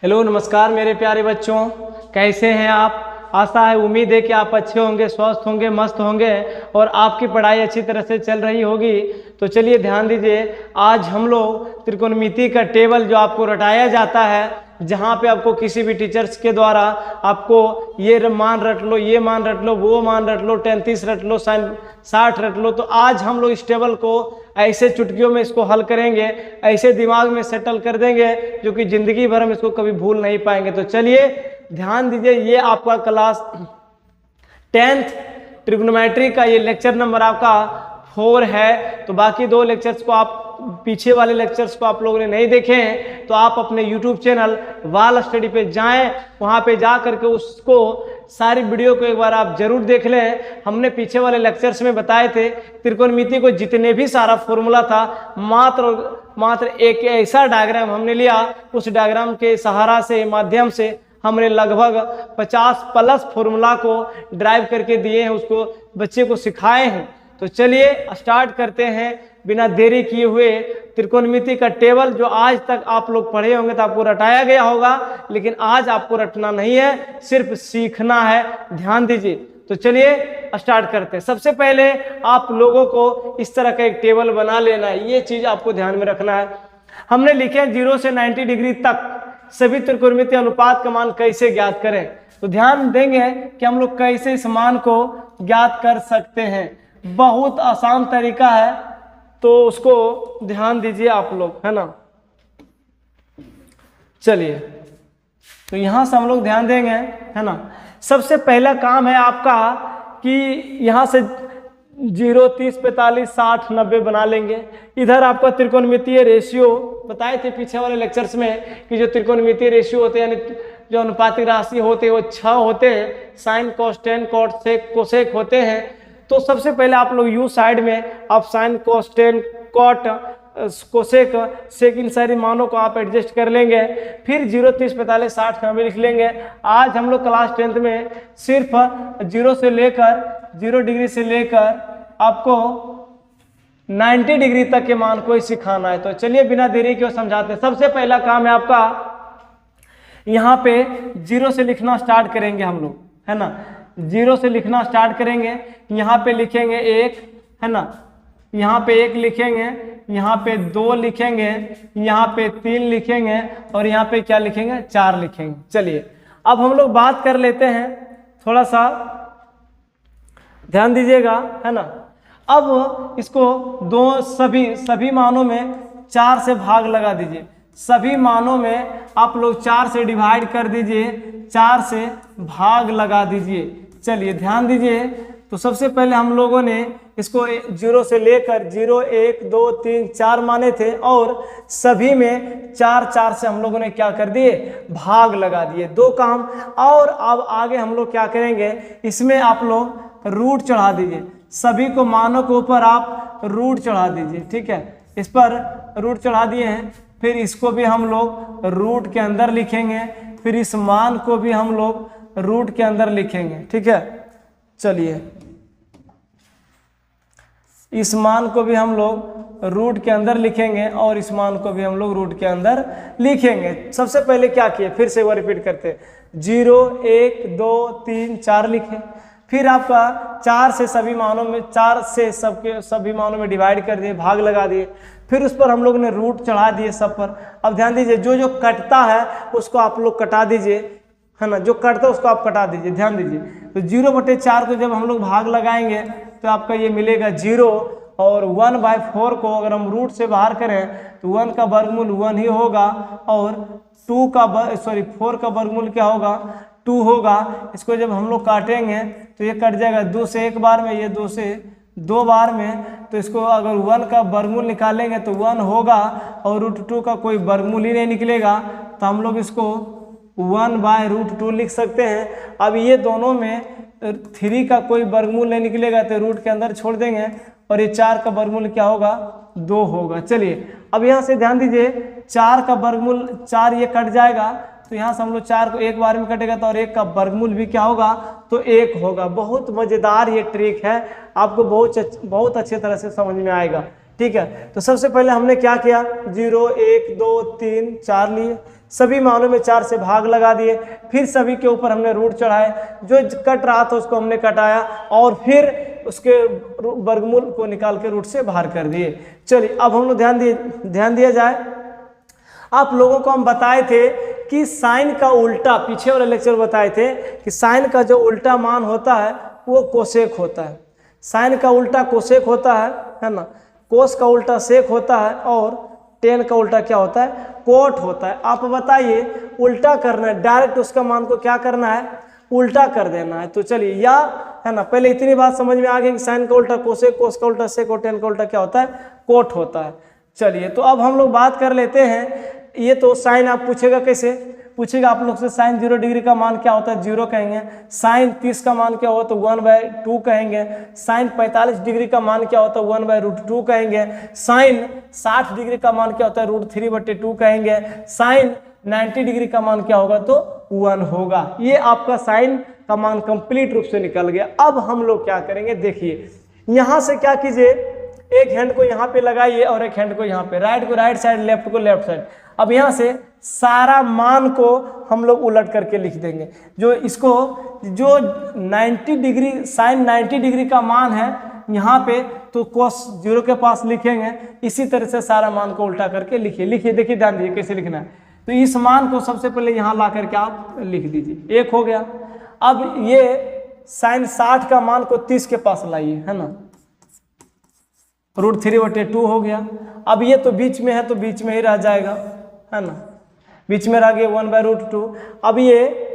Hello नमस्कार मेरे प्यारे बच्चों, कैसे हैं आप। आशा है, उम्मीद है कि आप अच्छे होंगे, स्वस्थ होंगे, मस्त होंगे और आपकी पढ़ाई अच्छी तरह से चल रही होगी। तो चलिए ध्यान दीजिए, आज हम लोग त्रिकोणमिति का टेबल जो आपको रटाया जाता है, जहाँ पे आपको किसी भी टीचर्स के द्वारा आपको ये मान रट लो, ये मान रट लो, वो मान रट लो, 33 रट लो, 60 रट लो। तो आज हम लोग इस टेबल को ऐसे चुटकियों में इसको हल करेंगे, ऐसे दिमाग में सेटल कर देंगे जो कि जिंदगी भर हम इसको कभी भूल नहीं पाएंगे। तो चलिए ध्यान दीजिए, ये आपका क्लास 10th ट्रिग्नोमेट्री का ये लेक्चर नंबर आपका 4 है। तो बाकी 2 लेक्चर्स को आप पीछे वाले लेक्चर्स को आप लोगों ने नहीं देखे हैं तो आप अपने YouTube चैनल वाल स्टडी पे जाएं, वहां पे जा करके उसको सारी वीडियो को एक बार आप जरूर देख लें। हमने पीछे वाले लेक्चर्स में बताए थे त्रिकोणमिति को जितने भी सारा फॉर्मूला था, मात्र एक ऐसा डायग्राम हमने लिया, उस डायग्राम के सहारा से माध्यम से हमने लगभग 50+ फॉर्मूला को ड्राइव करके दिए हैं, उसको बच्चे को सिखाए हैं। तो चलिए स्टार्ट करते हैं बिना देरी किए हुए। त्रिकोणमिति का टेबल जो आज तक आप लोग पढ़े होंगे तो आपको रटाया गया होगा, लेकिन आज आपको रटना नहीं है, सिर्फ सीखना है। ध्यान दीजिए। तो चलिए स्टार्ट करते हैं। सबसे पहले आप लोगों को इस तरह का एक टेबल बना लेना है, ये चीज आपको ध्यान में रखना है। हमने लिखे 0 से 90 डिग्री तक सभी त्रिकोणमिति अनुपात का मान कैसे ज्ञात करें। तो ध्यान देंगे कि हम लोग कैसे इस मान को ज्ञात कर सकते हैं। बहुत आसान तरीका है, तो उसको ध्यान दीजिए आप लोग, है ना। चलिए तो यहां से हम लोग ध्यान देंगे, है ना। सबसे पहला काम है आपका कि यहां से 0, 30, 45, 60, 90 बना लेंगे। इधर आपका त्रिकोणमितीय रेशियो बताए थे पीछे वाले लेक्चर्स में कि जो त्रिकोणमितीय रेशियो होते हैं, यानी जो अनुपातिक राशि होते हैं, वो 6 होते हैं। साइन, कॉस, टेन, कॉट, सेक, कोसेक होते हैं। तो सबसे पहले आप लोग यू साइड में आप sine, cos, tan, cot, cosec, sec, इन सारी मानों को आप एडजस्ट कर लेंगे। फिर 0, 30, 45, 60, 90 लिख लेंगे। आज हम लोग क्लास 10th में सिर्फ 0 डिग्री से लेकर आपको 90 डिग्री तक के मान को ही सिखाना है। तो चलिए बिना देरी के समझाते हैं। सबसे पहला काम है आपका, यहाँ पे 0 से लिखना स्टार्ट करेंगे हम लोग, है ना। 0 से लिखना स्टार्ट करेंगे। यहाँ पे लिखेंगे 1, है ना। यहाँ पे 1 लिखेंगे, यहाँ पे 2 लिखेंगे, यहाँ पे 3 लिखेंगे और यहाँ पे क्या लिखेंगे, 4 लिखेंगे। चलिए अब हम लोग बात कर लेते हैं, थोड़ा सा ध्यान दीजिएगा, है ना। अब इसको सभी मानों में 4 से भाग लगा दीजिए। सभी मानों में आप लोग 4 से डिवाइड कर दीजिए, 4 से भाग लगा दीजिए। चलिए ध्यान दीजिए। तो सबसे पहले हम लोगों ने इसको 0 से लेकर 0, 1, 2, 3, 4 माने थे और सभी में 4 से हम लोगों ने क्या कर दिए, भाग लगा दिए। 2 काम। और अब आगे हम लोग क्या करेंगे, इसमें आप लोग रूट चढ़ा दीजिए। सभी को मानों के ऊपर आप रूट चढ़ा दीजिए, ठीक है। इस पर रूट चढ़ा दिए हैं। फिर इसको भी हम लोग रूट के अंदर लिखेंगे, फिर इस मान को भी हम लोग रूट के अंदर लिखेंगे, ठीक है। चलिए इस मान को भी हम लोग रूट के अंदर लिखेंगे और इस मान को भी हम लोग रूट के अंदर लिखेंगे। सबसे पहले क्या किए, फिर से वो रिपीट करते, 0, 1, 2, 3, 4 लिखे। फिर आपका 4 से सभी मानों में, 4 से सभी मानों में डिवाइड कर दिए, भाग लगा दिए। फिर उस पर हम लोग ने रूट चढ़ा दिए सब पर। अब ध्यान दीजिए, जो जो कटता है उसको आप लोग कटा दीजिए, है ना। जो कटता है उसको आप कटा दीजिए। ध्यान दीजिए। तो 0/4 को जब हम लोग भाग लगाएंगे तो आपका ये मिलेगा 0, और 1/4 को अगर हम रूट से बाहर करें तो 1 का वर्गमूल 1 ही होगा और 4 का वर्गमूल क्या होगा, 2 होगा। इसको जब हम लोग काटेंगे तो ये कट जाएगा 2 से 1 बार में, ये 2 से 2 बार में। तो इसको अगर 1 का वर्गमूल निकालेंगे तो 1 होगा और √2 का कोई वर्गमूल ही नहीं निकलेगा। तो हम लोग इसको 1/√2 लिख सकते हैं। अब ये दोनों में 3 का कोई वर्गमूल नहीं निकलेगा तो रूट के अंदर छोड़ देंगे और ये 4 का वर्गमूल क्या होगा, 2 होगा। चलिए अब यहाँ से ध्यान दीजिए, 4 का वर्गमूल 4 ये कट जाएगा, तो यहाँ से हम लोग 4 को एक बार में कटेगा तो और 1 का वर्गमूल भी क्या होगा, तो 1 होगा। बहुत मजेदार ये ट्रिक है, आपको बहुत अच्छे तरह से समझ में आएगा, ठीक है। तो सबसे पहले हमने क्या किया, 0 1 2 3 4 लिए, सभी मानों में 4 से भाग लगा दिए, फिर सभी के ऊपर हमने रूट चढ़ाए, जो कट रहा था उसको हमने कटाया और फिर उसके वर्गमूल को निकाल के रूट से बाहर कर दिए। चलिए अब हम लोग ध्यान दिया जाए। आप लोगों को हम बताए थे कि साइन का उल्टा, पीछे वाले लेक्चर बताए थे कि साइन का जो उल्टा मान होता है वो कोसेक होता है। साइन का उल्टा कोसेक होता है ना, कोस का उल्टा सेक होता है और टेन का उल्टा क्या होता है, कोट होता है। आप बताइए, उल्टा करना है, डायरेक्ट उसका मान को क्या करना है, उल्टा कर देना है। तो चलिए, या है ना, पहले इतनी बात समझ में आ गई कि साइन का उल्टा कोसेक, कोस का उल्टा सेक और टेन का उल्टा क्या होता है, कोट होता है। चलिए तो अब हम लोग बात कर लेते हैं। ये तो साइन आप पूछेगा कैसे, पूछेगा आप लोग से साइन 0 डिग्री का मान क्या होता है, 0 कहेंगे। साइन 30 का मान क्या होता है, तो 1/2 कहेंगे। साइन 45 डिग्री का मान क्या होता है, 1/√2 कहेंगे। साइन 60 डिग्री का मान क्या होता है, √3/2 कहेंगे। साइन 90 डिग्री का मान क्या होगा, तो 1 होगा। ये आपका साइन का मान कंप्लीट रूप से निकल गया। अब हम लोग क्या करेंगे, देखिए यहां से क्या कीजिए, एक हैंड को यहाँ पे लगाइए और एक हैंड को यहाँ पे, राइट को राइट साइड, लेफ्ट को लेफ्ट साइड। अब यहाँ से सारा मान को हम लोग उलट करके लिख देंगे। जो इसको, जो 90 डिग्री, साइन 90 डिग्री का मान है यहाँ पे, तो कोस 0 के पास लिखेंगे। इसी तरह से सारा मान को उल्टा करके लिखिए। देखिए ध्यान दीजिए कैसे लिखना है। तो इस मान को सबसे पहले यहाँ ला करके आप लिख दीजिए, 1 हो गया। अब ये साइन 60 का मान को 30 के पास लाइए, है ना, √3/2 हो गया। अब ये तो बीच में है तो बीच में ही रह जाएगा, है ना, बीच में रह गया 1/√2। अब ये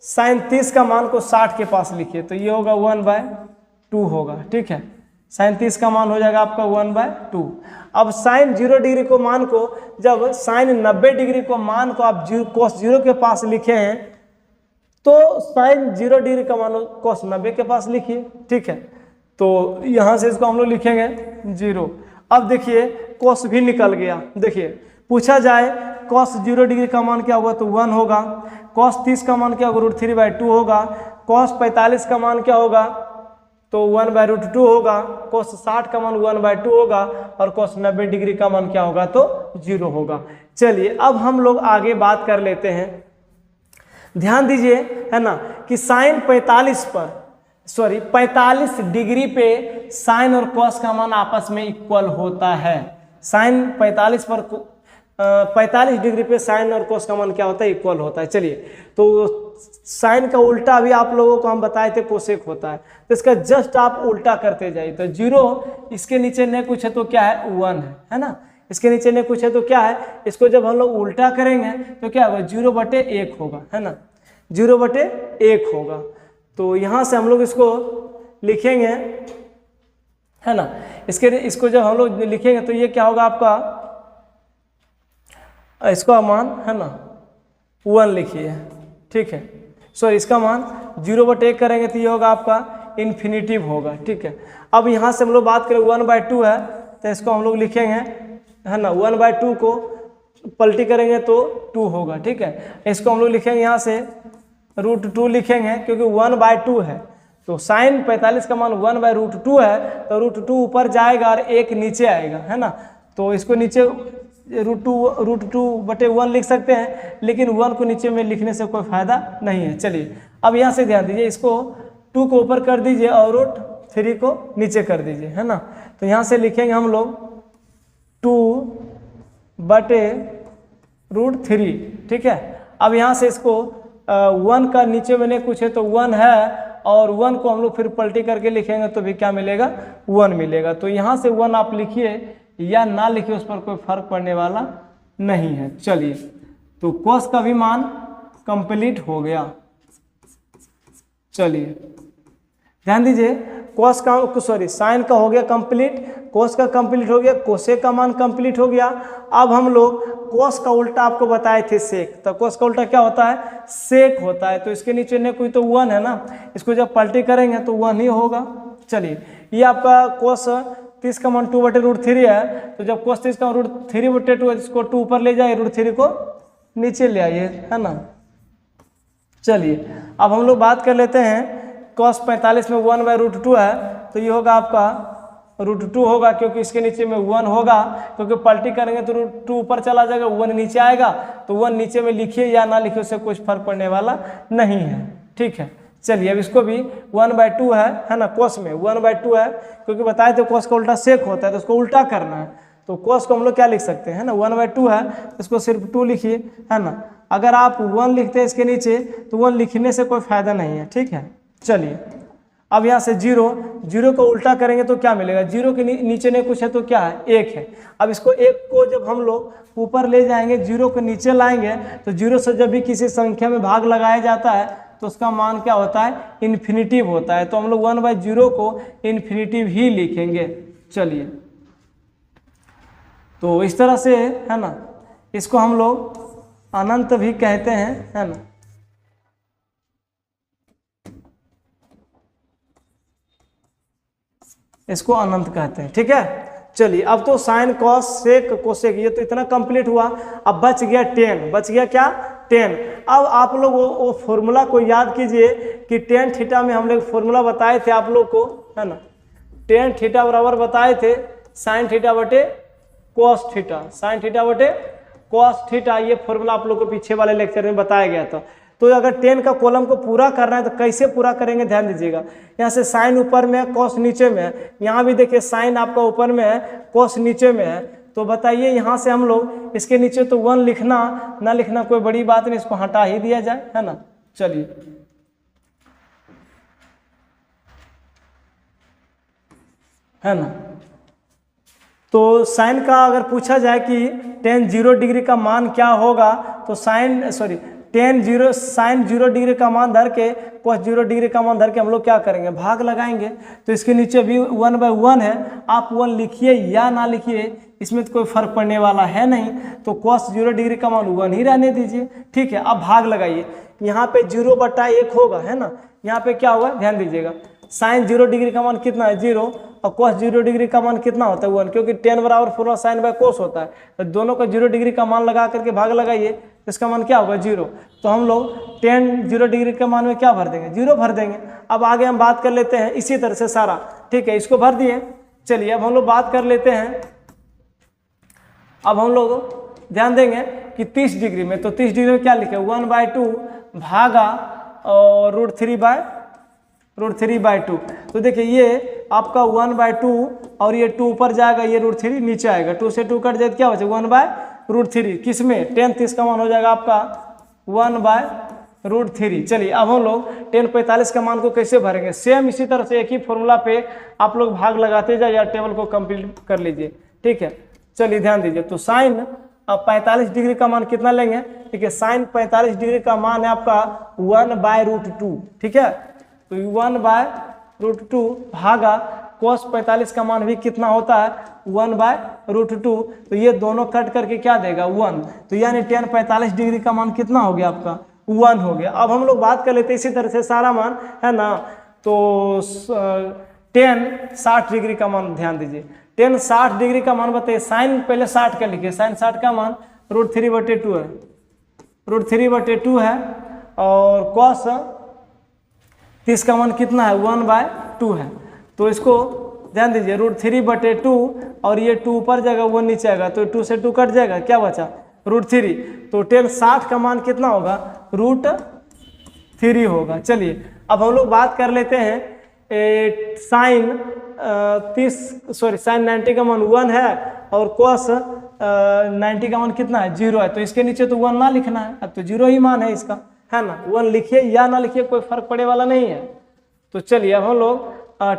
साइन 30 का मान को 60 के पास लिखिए, तो ये होगा 1/2 होगा, ठीक है। साइन 30 का मान हो जाएगा आपका 1/2। अब साइन 0 डिग्री को मान को, जब साइन 90 डिग्री को मान को आप कोस 0 के पास लिखे हैं, तो साइन 0 डिग्री का मान कोस 90 के पास लिखिए, ठीक है। तो यहाँ से इसको हम लोग लिखेंगे 0। अब देखिए कोस भी निकल गया। देखिए पूछा जाए कोस 0 डिग्री का मान क्या होगा, तो 1 होगा। कोस 30 का मान क्या होगा, √3/2 होगा। कोस 45 का मान क्या होगा, तो 1/√2 होगा। कोस 60 का मान 1/2 होगा और कोस 90 डिग्री का मान क्या होगा, तो 0 होगा। चलिए अब हम लोग आगे बात कर लेते हैं। ध्यान दीजिए, है ना, कि साइन 45 डिग्री पे साइन और कॉस का मान आपस में इक्वल होता है। साइन 45 डिग्री पे साइन और कॉस का मान क्या होता है, इक्वल होता है। चलिए, तो साइन का उल्टा भी आप लोगों को हम बताए थे कोसेक होता है, तो इसका जस्ट आप उल्टा करते जाइए। तो 0 इसके नीचे नहीं कुछ है तो क्या है, 1 है ना, इसके नीचे नहीं कुछ है तो क्या है, इसको जब हम लोग उल्टा करेंगे तो क्या होगा, 0/1 होगा, है ना, 0/1 होगा। तो यहाँ से हम लोग इसको लिखेंगे, है ना, इसको जब हम लोग लिखेंगे तो ये क्या होगा आपका, इसका मान है ना 1 लिखिए, ठीक है। सॉरी, इसका मान 0/1 करेंगे तो ये होगा आपका इन्फिनिटिव होगा, ठीक है। अब यहाँ से हम लोग बात करें 1/2 है तो इसको हम लोग लिखेंगे, है ना, 1/2 को पलटी करेंगे तो 2 होगा, ठीक है। इसको हम लोग लिखेंगे यहाँ से √2 लिखेंगे, क्योंकि 1/2 है। तो साइन 45 का मान 1/√2 है, तो √2 ऊपर जाएगा और 1 नीचे आएगा, है ना। तो इसको नीचे √2/1 लिख सकते हैं, लेकिन 1 को नीचे में लिखने से कोई फायदा नहीं है। चलिए अब यहाँ से ध्यान दीजिए, इसको 2 को ऊपर कर दीजिए और √3 को नीचे कर दीजिए, है ना। तो यहाँ से लिखेंगे हम लोग 2/√3, ठीक है। अब यहाँ से इसको 1 का नीचे में नहीं कुछ है तो 1 है, और 1 को हम लोग फिर पलटी करके लिखेंगे तो भी क्या मिलेगा, 1 मिलेगा। तो यहाँ से 1 आप लिखिए या ना लिखिए, उस पर कोई फर्क पड़ने वाला नहीं है। चलिए, तो कोस का भी मान कंप्लीट हो गया। चलिए ध्यान दीजिए, कोस का, सॉरी, साइन का हो गया कंप्लीट, कोस का कंप्लीट हो गया, कोसेक का मान कंप्लीट हो गया। अब हम लोग कोस का उल्टा आपको बताए थे सेक, तो कोस का उल्टा क्या होता है, सेक होता है। तो इसके नीचे ने कोई तो 1 है ना, इसको जब पलटी करेंगे तो 1 ही होगा। चलिए, ये आपका कोस 30 का मान 2/√3 है, तो जब कोस 30 का √3/2 है, इसको 2 ऊपर ले जाइए, √3 को नीचे ले आइए, है ना। चलिए अब हम लोग बात कर लेते हैं, कोस 45 में 1/√2 है, तो ये होगा आपका √2 होगा, क्योंकि इसके नीचे में 1 होगा, क्योंकि पलटी करेंगे तो √2 ऊपर चला जाएगा, 1 नीचे आएगा, तो 1 नीचे में लिखिए या ना लिखिए उससे कुछ फर्क पड़ने वाला नहीं है। ठीक है, चलिए अब इसको भी 1/2 है ना, कोस में 1/2 है, क्योंकि बताए थे कोस का उल्टा सेक होता है, तो उसको उल्टा करना है, तो कोस को हम लोग क्या लिख सकते हैं ना, 1/2 है, इसको सिर्फ 2 लिखिए, है ना। अगर आप 1 लिखते हैं इसके नीचे तो 1 लिखने से कोई फायदा नहीं है। ठीक है, चलिए अब यहाँ से 0 को उल्टा करेंगे तो क्या मिलेगा, 0 के नीचे नहीं कुछ है तो क्या है, 1 है। अब इसको 1 को जब हम लोग ऊपर ले जाएंगे, 0 को नीचे लाएंगे, तो 0 से जब भी किसी संख्या में भाग लगाया जाता है तो उसका मान क्या होता है, इन्फिनिटिव होता है, तो हम लोग 1/0 को इन्फिनिटिव ही लिखेंगे। चलिए, तो इस तरह से है ना, इसको हम लोग अनंत भी कहते हैं, है ना। इसको अनंत कहते हैं। ठीक है, चलिए अब तो साइन कॉस सेक कोसेक ये तो इतना कंप्लीट हुआ। अब बच गया 10, बच गया क्या, 10। अब आप लोग वो फॉर्मूला को याद कीजिए कि tan थीटा में हम लोग फॉर्मूला बताए थे आप लोग को, है ना। tan थीटा बराबर बताए थे साइन थीटा बटे कॉस थीटा, साइन थीटा बटे कॉस थीटा, ये फॉर्मूला आप लोग को पीछे वाले लेक्चर में बताया गया था। तो अगर 10 का कॉलम को पूरा करना है तो कैसे पूरा करेंगे, ध्यान दीजिएगा। यहाँ से साइन ऊपर में है, कॉस नीचे में है, यहाँ भी देखिए साइन आपका ऊपर में है, कॉस नीचे में है, तो बताइए यहाँ से हम लोग इसके नीचे तो 1 लिखना ना लिखना कोई बड़ी बात नहीं, इसको हटा ही दिया जाए, है ना। चलिए, है ना। तो साइन का अगर पूछा जाए कि tan 0 डिग्री का मान क्या होगा, तो साइन 0 डिग्री का मान धर के cos 0 डिग्री का मान धर के हम लोग क्या करेंगे, भाग लगाएंगे। तो इसके नीचे भी 1/1 है, आप 1 लिखिए या ना लिखिए इसमें तो कोई फर्क पड़ने वाला है नहीं, तो cos 0 डिग्री का मान 1 ही रहने दीजिए। ठीक है, अब भाग लगाइए, यहाँ पे 0/1 होगा, है ना। यहाँ पे क्या होगा, ध्यान दीजिएगा, साइन 0 डिग्री का मान कितना है, 0, और cos 0 डिग्री का मान कितना होता है, 1, क्योंकि tan बराबर फॉर्मूला साइन बाय कोस होता है, तो दोनों का 0 डिग्री का मान लगा करके भाग लगाइए, इसका मान क्या होगा, 0। तो हम लोग tan 0 डिग्री के मान में क्या भर देंगे, 0 भर देंगे। अब आगे हम बात कर लेते हैं इसी तरह से सारा। ठीक है, इसको भर दिए। चलिए अब हम लोग बात कर लेते हैं, अब हम लोग ध्यान देंगे कि 30 डिग्री में, तो 30 डिग्री में क्या लिखे, 1/2 भागा और √3/2। तो देखिए ये आपका 1/2 और ये 2 ऊपर जाएगा, ये √3 नीचे आएगा, 2 से 2 कट जाए क्या हो जाएगा, 1/√3। किस में, tan 30 का मान हो जाएगा आपका 1/√3। चलिए अब हम लोग tan 45 का मान को कैसे भरेंगे, सेम इसी तरह से एक ही फॉर्मूला पे आप लोग भाग लगाते जाए या टेबल को कंप्लीट कर लीजिए। ठीक है, चलिए ध्यान दीजिए। तो साइन अब 45 डिग्री का मान कितना लेंगे, ठीक है, साइन 45 डिग्री का मान है आपका 1/√2। ठीक है, तो 1/√2 भागा cos 45 का मान भी कितना होता है, 1/√2। तो ये दोनों कट करके क्या देगा, 1। तो यानी tan 45 डिग्री का मान कितना हो गया आपका, 1 हो गया। अब हम लोग बात कर लेते हैं इसी तरह से सारा मान, है ना। तो tan 60 डिग्री का मान ध्यान दीजिए, tan 60 डिग्री का मान बताइए, साइन पहले 60 का लिखिए, साइन 60 का मान √3/2 है, √3/2 है, और cos 30 का मान कितना है, 1/2 है। तो इसको ध्यान दीजिए, √3/2 और ये 2 ऊपर जाएगा, 1 नीचे आएगा, तो 2 से 2 कट जाएगा, क्या बचा, √3। तो tan 60 का मान कितना होगा, √3 होगा। चलिए अब हम लोग बात कर लेते हैं साइन 90 का मान 1 है और cos 90 का मान कितना है, 0 है। तो इसके नीचे तो 1 ना लिखना है, अब तो 0 ही मान है इसका, है ना। 1 लिखिए या ना लिखिए कोई फर्क पड़े वाला नहीं है। तो चलिए अब हम लोग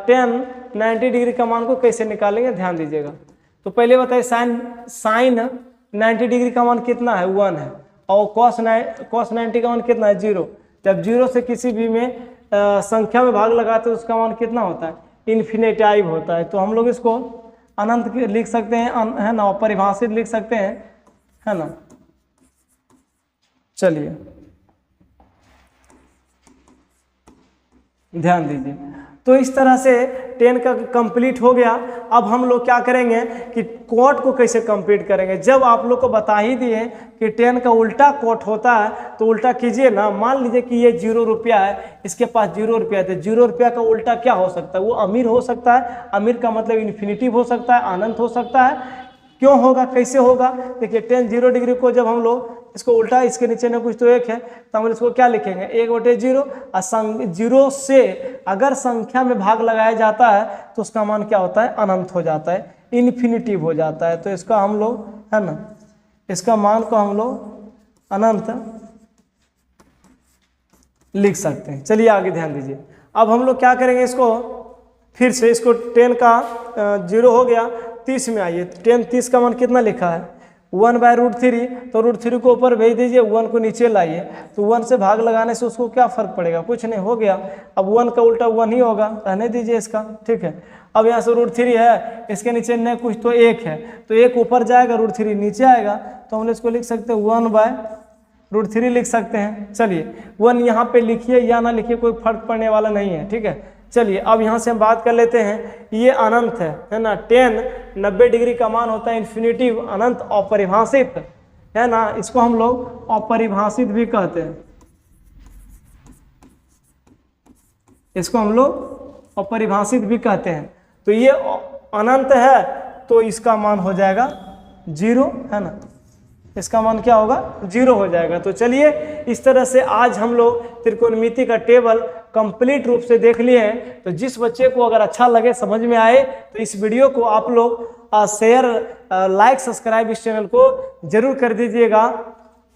tan 90 डिग्री का मान को कैसे निकालेंगे, ध्यान दीजिएगा। तो पहले बताइए साइन 90 डिग्री का मान कितना है, 1 है, और cos 90 का मान कितना है, 0। जब 0 से किसी भी में संख्या में भाग लगाते हैं उसका मान कितना होता है, इन्फिनेटाइव होता है। तो हम लोग इसको अनंत लिख सकते हैं, है ना, परिभाषित लिख सकते हैं, है ना। चलिए ध्यान दीजिए, तो इस तरह से 10 का कंप्लीट हो गया। अब हम लोग क्या करेंगे कि क्वोट को कैसे कंप्लीट करेंगे। जब आप लोग को बता ही दिए कि 10 का उल्टा क्वोट होता है तो उल्टा कीजिए ना। मान लीजिए कि ये 0 रुपया है, इसके पास 0 रुपया है, तो 0 रुपया का उल्टा क्या हो सकता है? वो अमीर हो सकता है। अमीर का मतलब इन्फिनिटिव हो सकता है, अनंत हो सकता है। क्यों होगा, कैसे होगा? देखिए 10 0 डिग्री को जब हम लोग इसको उल्टा, इसके नीचे में कुछ तो 1 है तो हम इसको क्या लिखेंगे? 1/0। और 0 से अगर संख्या में भाग लगाया जाता है तो उसका मान क्या होता है? अनंत हो जाता है, इन्फिनिटिव हो जाता है। तो इसका हम लोग, है ना, इसका मान को हम लोग अनंत लिख सकते हैं। चलिए आगे ध्यान दीजिए। अब हम लोग क्या करेंगे, इसको फिर से, इसको 10 का 0 हो गया, 30 में आइए। 10 30 का मान कितना लिखा है? 1/√3। तो √3 को ऊपर भेज दीजिए, 1 को नीचे लाइए। तो 1 से भाग लगाने से उसको क्या फर्क पड़ेगा? कुछ नहीं, हो गया। अब 1 का उल्टा 1 ही होगा, रहने दीजिए इसका, ठीक है। अब यहाँ से √3 है, इसके नीचे न कुछ तो 1 है, तो 1 ऊपर जाएगा, √3 नीचे आएगा। तो हम इसको लिख सकते हैं 1/√3 लिख सकते हैं। चलिए 1 यहाँ पे लिखिए या ना लिखिए, कोई फर्क पड़ने वाला नहीं है, ठीक है। चलिए अब यहाँ से हम बात कर लेते हैं, ये अनंत है ना। 10 90 डिग्री का मान होता है इन्फिनिटिव, अनंत, अपरिभाषित, है ना। इसको हम लोग अपरिभाषित भी कहते हैं, इसको हम लोग अपरिभाषित भी कहते हैं। तो ये अनंत है तो इसका मान हो जाएगा 0, है ना। इसका मान क्या होगा? 0 हो जाएगा। तो चलिए इस तरह से आज हम लोग त्रिकोणमिति का टेबल कंप्लीट रूप से देख लिए हैं। तो जिस बच्चे को अगर अच्छा लगे, समझ में आए, तो इस वीडियो को आप लोग शेयर, लाइक, सब्सक्राइब इस चैनल को जरूर कर दीजिएगा।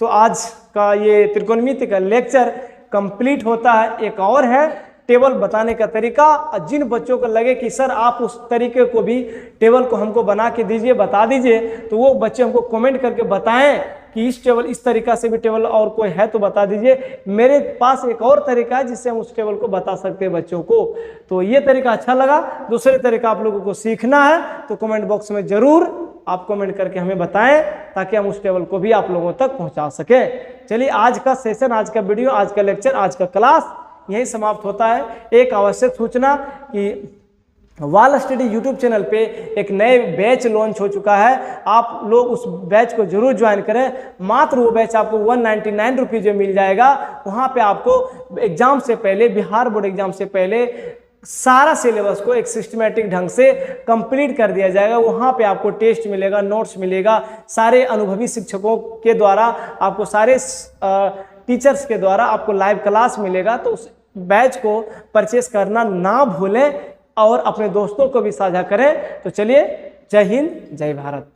तो आज का ये त्रिकोणमिति का लेक्चर कंप्लीट होता है। एक और है टेबल बताने का तरीका। जिन बच्चों को लगे कि सर आप उस तरीके को भी, टेबल को हमको बना के दीजिए, बता दीजिए, तो वो बच्चे हमको कमेंट करके बताएं कि इस टेबल, इस तरीका से भी टेबल और कोई है तो बता दीजिए। मेरे पास एक और तरीका है जिससे हम उस टेबल को बता सकते हैं बच्चों को। तो ये तरीका अच्छा लगा, दूसरे तरीका आप लोगों को सीखना है तो कमेंट बॉक्स में जरूर आप कमेंट करके हमें बताएं, ताकि हम उस टेबल को भी आप लोगों तक पहुंचा सकें। चलिए आज का सेशन, आज का वीडियो, आज का लेक्चर, आज का क्लास यही समाप्त होता है। एक आवश्यक सूचना कि वाल स्टडी यूट्यूब चैनल पे एक नए बैच लॉन्च हो चुका है। आप लोग उस बैच को जरूर ज्वाइन करें। मात्र वो बैच आपको 199 रुपीज़ में मिल जाएगा। वहाँ पे आपको एग्जाम से पहले, बिहार बोर्ड एग्जाम से पहले सारा सिलेबस को एक सिस्टमेटिक ढंग से कंप्लीट कर दिया जाएगा। वहाँ पे आपको टेस्ट मिलेगा, नोट्स मिलेगा, सारे अनुभवी शिक्षकों के द्वारा आपको, सारे टीचर्स के द्वारा आपको लाइव क्लास मिलेगा। तो उस बैच को परचेस करना ना भूलें और अपने दोस्तों को भी साझा करें। तो चलिए, जय हिंद, जय भारत।